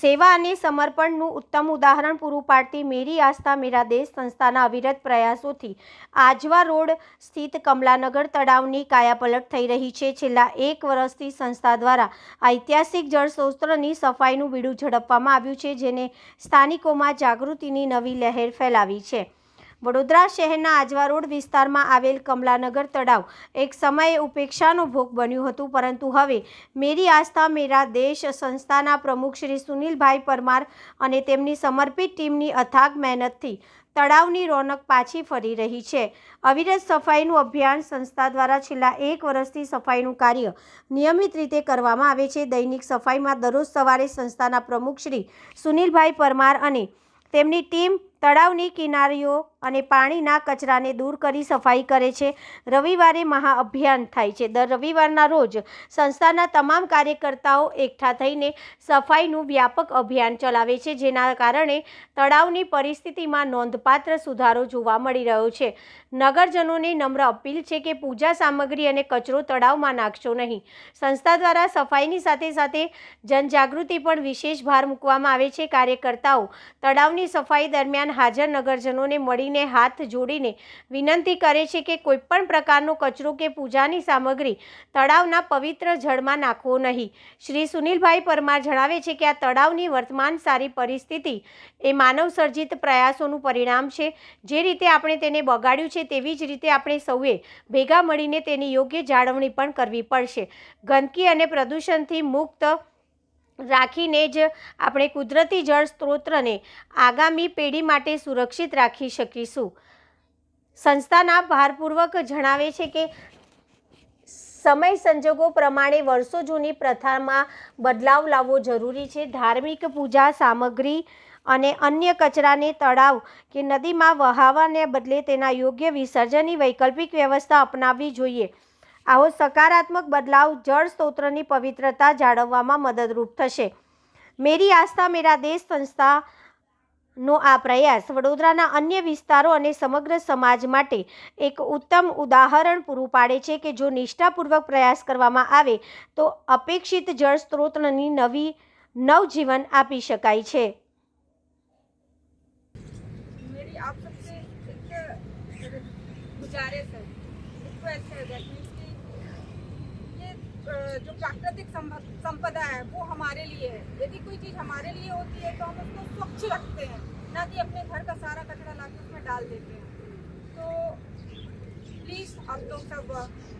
સેવા અને સમર્પણનું ઉત્તમ ઉદાહરણ પૂરું પાડતી મેરી આસ્થા મેરા દેશ સંસ્થાના અવિરત પ્રયાસોથી આજવા રોડ સ્થિત કમલાનગર તળાવની કાયાપલટ થઈ રહી છે। છેલ્લા 1 વર્ષથી સંસ્થા દ્વારા ઐતિહાસિક જળસ્ત્રોતની સફાઈનું બીડું ઝડપવામાં આવ્યું છે, જેને સ્થાનિકોમાં જાગૃતિની નવી લહેર ફેલાવી છે। વડોદરા શહેરના આજવા રોડ વિસ્તારમાં આવેલ કમલાનગર તળાવ એક સમયે ઉપેક્ષાનો ભોગ બન્યું હતું, પરંતુ હવે મેરી આસ્થા મેરા દેશ સંસ્થાના પ્રમુખ શ્રી સુનિલભાઈ પરમાર અને તેમની સમર્પિત ટીમની અથાગ મહેનતથી તળાવની રોનક પાછી ફરી રહી છે। અવિરત સફાઈનું અભિયાન સંસ્થા દ્વારા છેલ્લા 1 વર્ષથી સફાઈનું કાર્ય નિયમિત રીતે કરવામાં આવે છે। દૈનિક સફાઈમાં દરરોજ સવારે સંસ્થાના પ્રમુખ શ્રી સુનિલભાઈ પરમાર અને તેમની ટીમ તળાવની કિનારીઓ અને પાણીના કચરાને દૂર કરી સફાઈ કરે છે। રવિવારે મહાઅભિયાન થાય છે। દર રવિવારના રોજ સંસ્થાના તમામ કાર્યકર્તાઓ એકઠા થઈને સફાઈનું વ્યાપક અભિયાન ચલાવે છે, જેના કારણે તળાવની પરિસ્થિતિમાં નોંધપાત્ર સુધારો જોવા મળી રહ્યો છે। નગરજનોને નમ્ર અપીલ છે કે પૂજા સામગ્રી અને કચરો તળાવમાં નાખશો નહીં। સંસ્થા દ્વારા સફાઈની સાથે સાથે જનજાગૃતિ પર વિશેષ ભાર મૂકવામાં આવે છે। કાર્યકર્તાઓ તળાવની સફાઈ દરમિયાન હાજર નગરજનોને મળીને હાથ જોડીને વિનંતી કરે છે કે કોઈપણ પ્રકારનો કચરો કે પૂજાની સામગ્રી તળાવના પવિત્ર જળમાં નાખવો નહીં। શ્રી સુનિલભાઈ પરમાર જણાવે છે કે આ તળાવની વર્તમાન સારી પરિસ્થિતિ એ માનવસર્જિત પ્રયાસોનું પરિણામ છે। જે રીતે આપણે તેને બગાડ્યું છે, તેવી જ રીતે આપણે સૌએ ભેગા મળીને તેની યોગ્ય જાળવણી પણ કરવી પડશે। ગંદકી અને પ્રદૂષણથી મુક્ત રાખીને જ આપણે કુદરતી જળ સ્ત્રોતને આગામી પેઢી માટે સુરક્ષિત રાખી શકીશું। સંસ્થાના ભારપૂર્વક જણાવે છે કે સમય સંજોગો પ્રમાણે વર્ષો જૂની પ્રથામાં બદલાવ લાવવો જરૂરી છે। ધાર્મિક પૂજા સામગ્રી અને અન્ય કચરાને તળાવ કે નદીમાં વહાવવાને બદલે તેના યોગ્ય વિસર્જનની વૈકલ્પિક વ્યવસ્થા અપનાવવી જોઈએ। આવો સકારાત્મક બદલાવ જળ સ્ત્રોતની પવિત્રતા જાળવવામાં મદદરૂપ થશે। મેરી આસ્થા મેરા દેશ સંસ્થાનો આ પ્રયાસ વડોદરાના અન્ય વિસ્તારો અને સમગ્ર સમાજ માટે એક ઉત્તમ ઉદાહરણ પૂરું પાડે છે કે જો નિષ્ઠાપૂર્વક પ્રયાસ કરવામાં આવે તો અપેક્ષિત જળ સ્ત્રોતની નવજીવન આપી શકાય છે। मेरी आप सबसे एक गुजारिश है, रिक्वेस्ट है that means कि ये जो प्राकृतिक संपदा है वो हमारे लिए है। यदि कोई चीज़ हमारे लिए होती है तो हम उसको स्वच्छ रखते हैं, ना कि अपने घर का सारा कचरा लाके उसमें डाल देते हैं। तो प्लीज़ आप लोग सब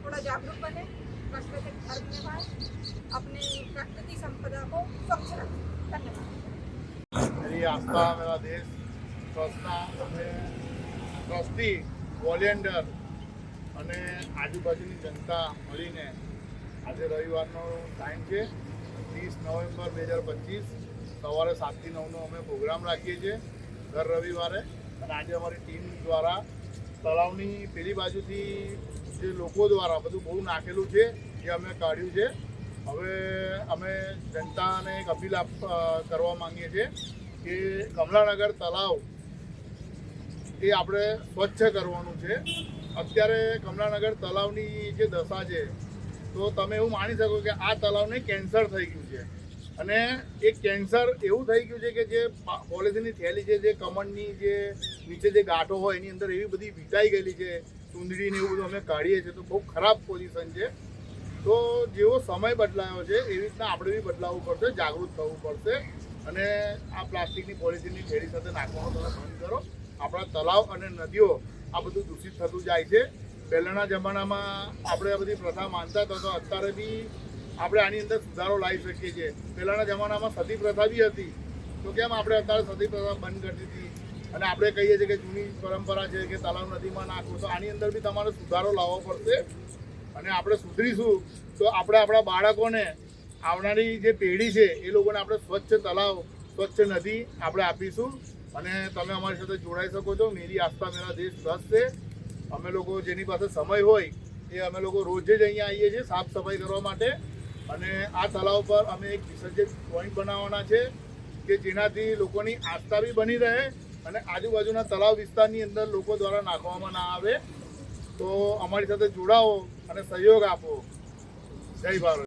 थोड़ा जागरूक बने, प्राकृतिक धर्म निभाएं, अपने प्राकृतिक संपदा को स्वच्छ रखें। धन्यवाद। मेरी आस्था मेरा देश ट्रस्टના અમે ટ્રસ્ટી વોલેન્ટિયર અને આજુબાજુની જનતા મળીને આજે રવિવારનો ટાઈમ છે 30 નવેમ્બર 2025 સવારે 7 થી 9નો અમે પ્રોગ્રામ રાખીએ છીએ દર રવિવારે। અને આજે અમારી ટીમ દ્વારા તળાવની પેલી બાજુથી જે લોકો દ્વારા બધું બહુ નાખેલું છે એ અમે કાઢ્યું છે। હવે અમે જનતાને એક અપીલ કરવા માંગીએ છીએ કે કમલાનગર તળાવ એ આપણે સ્વચ્છ કરવાનું છે। અત્યારે કમલાનગર તળાવની જે દશા છે તો તમે એવું માની શકો કે આ તળાવને કેન્સર થઈ ગયું છે। અને એ કેન્સર એવું થઈ ગયું છે કે જે પોલિથીનની થેલી છે, જે કમળની જે નીચે જે ગાંઠો હોય એની અંદર એવી બધી વીંટાઈ ગયેલી છે, ચૂંદડીને એવું બધું અમે કાઢીએ છીએ તો બહુ ખરાબ પોઝિશન છે। તો જેવો સમય બદલાયો છે એવી રીતના આપણે બી બદલાવવું પડશે, જાગૃત થવું પડશે અને આ પ્લાસ્ટિકની પોલિથીનની થેલી સાથે નાખવાનું તમે બંધ કરો। આપણા તળાવ અને નદીઓ આ બધું દૂષિત થતું જાય છે। પહેલાંના જમાનામાં આપણે આ બધી પ્રથા માનતા હતા, તો અત્યારે બી આપણે આની અંદર સુધારો લાવી શકીએ છીએ। પહેલાંના જમાનામાં સતી પ્રથા બી હતી, તો કેમ આપણે અત્યારે સતી પ્રથા બંધ કરી દીધી અને આપણે કહીએ છીએ કે જૂની પરંપરા છે કે તળાવ નદીમાં નાખવું। તો આની અંદર બી તમારે સુધારો લાવવો પડશે અને આપણે સુધરીશું તો આપણે આપણા બાળકોને આવનારી જે પેઢી છે એ લોકોને આપણે સ્વચ્છ તળાવ, સ્વચ્છ નદી આપણે આપીશું। અને તમે અમારી સાથે જોડાઈ શકો છો। મેરી આસ્થા મેરા દેશ ટ્રસ્ટ છે। અમે લોકો જેની પાસે સમય હોય એ અમે લોકો રોજે જ અહીંયા આવીએ છીએ સાફ સફાઈ કરવા માટે। અને આ તળાવ પર અમે એક વિસર્જન પોઈન્ટ બનાવવાના છે કે જેનાથી લોકોની આસ્થા બી બની રહે અને આજુબાજુના તળાવ વિસ્તારની અંદર લોકો દ્વારા નાખવામાં ના આવે। તો અમારી સાથે જોડાઓ અને સહયોગ આપો। જય ભારત।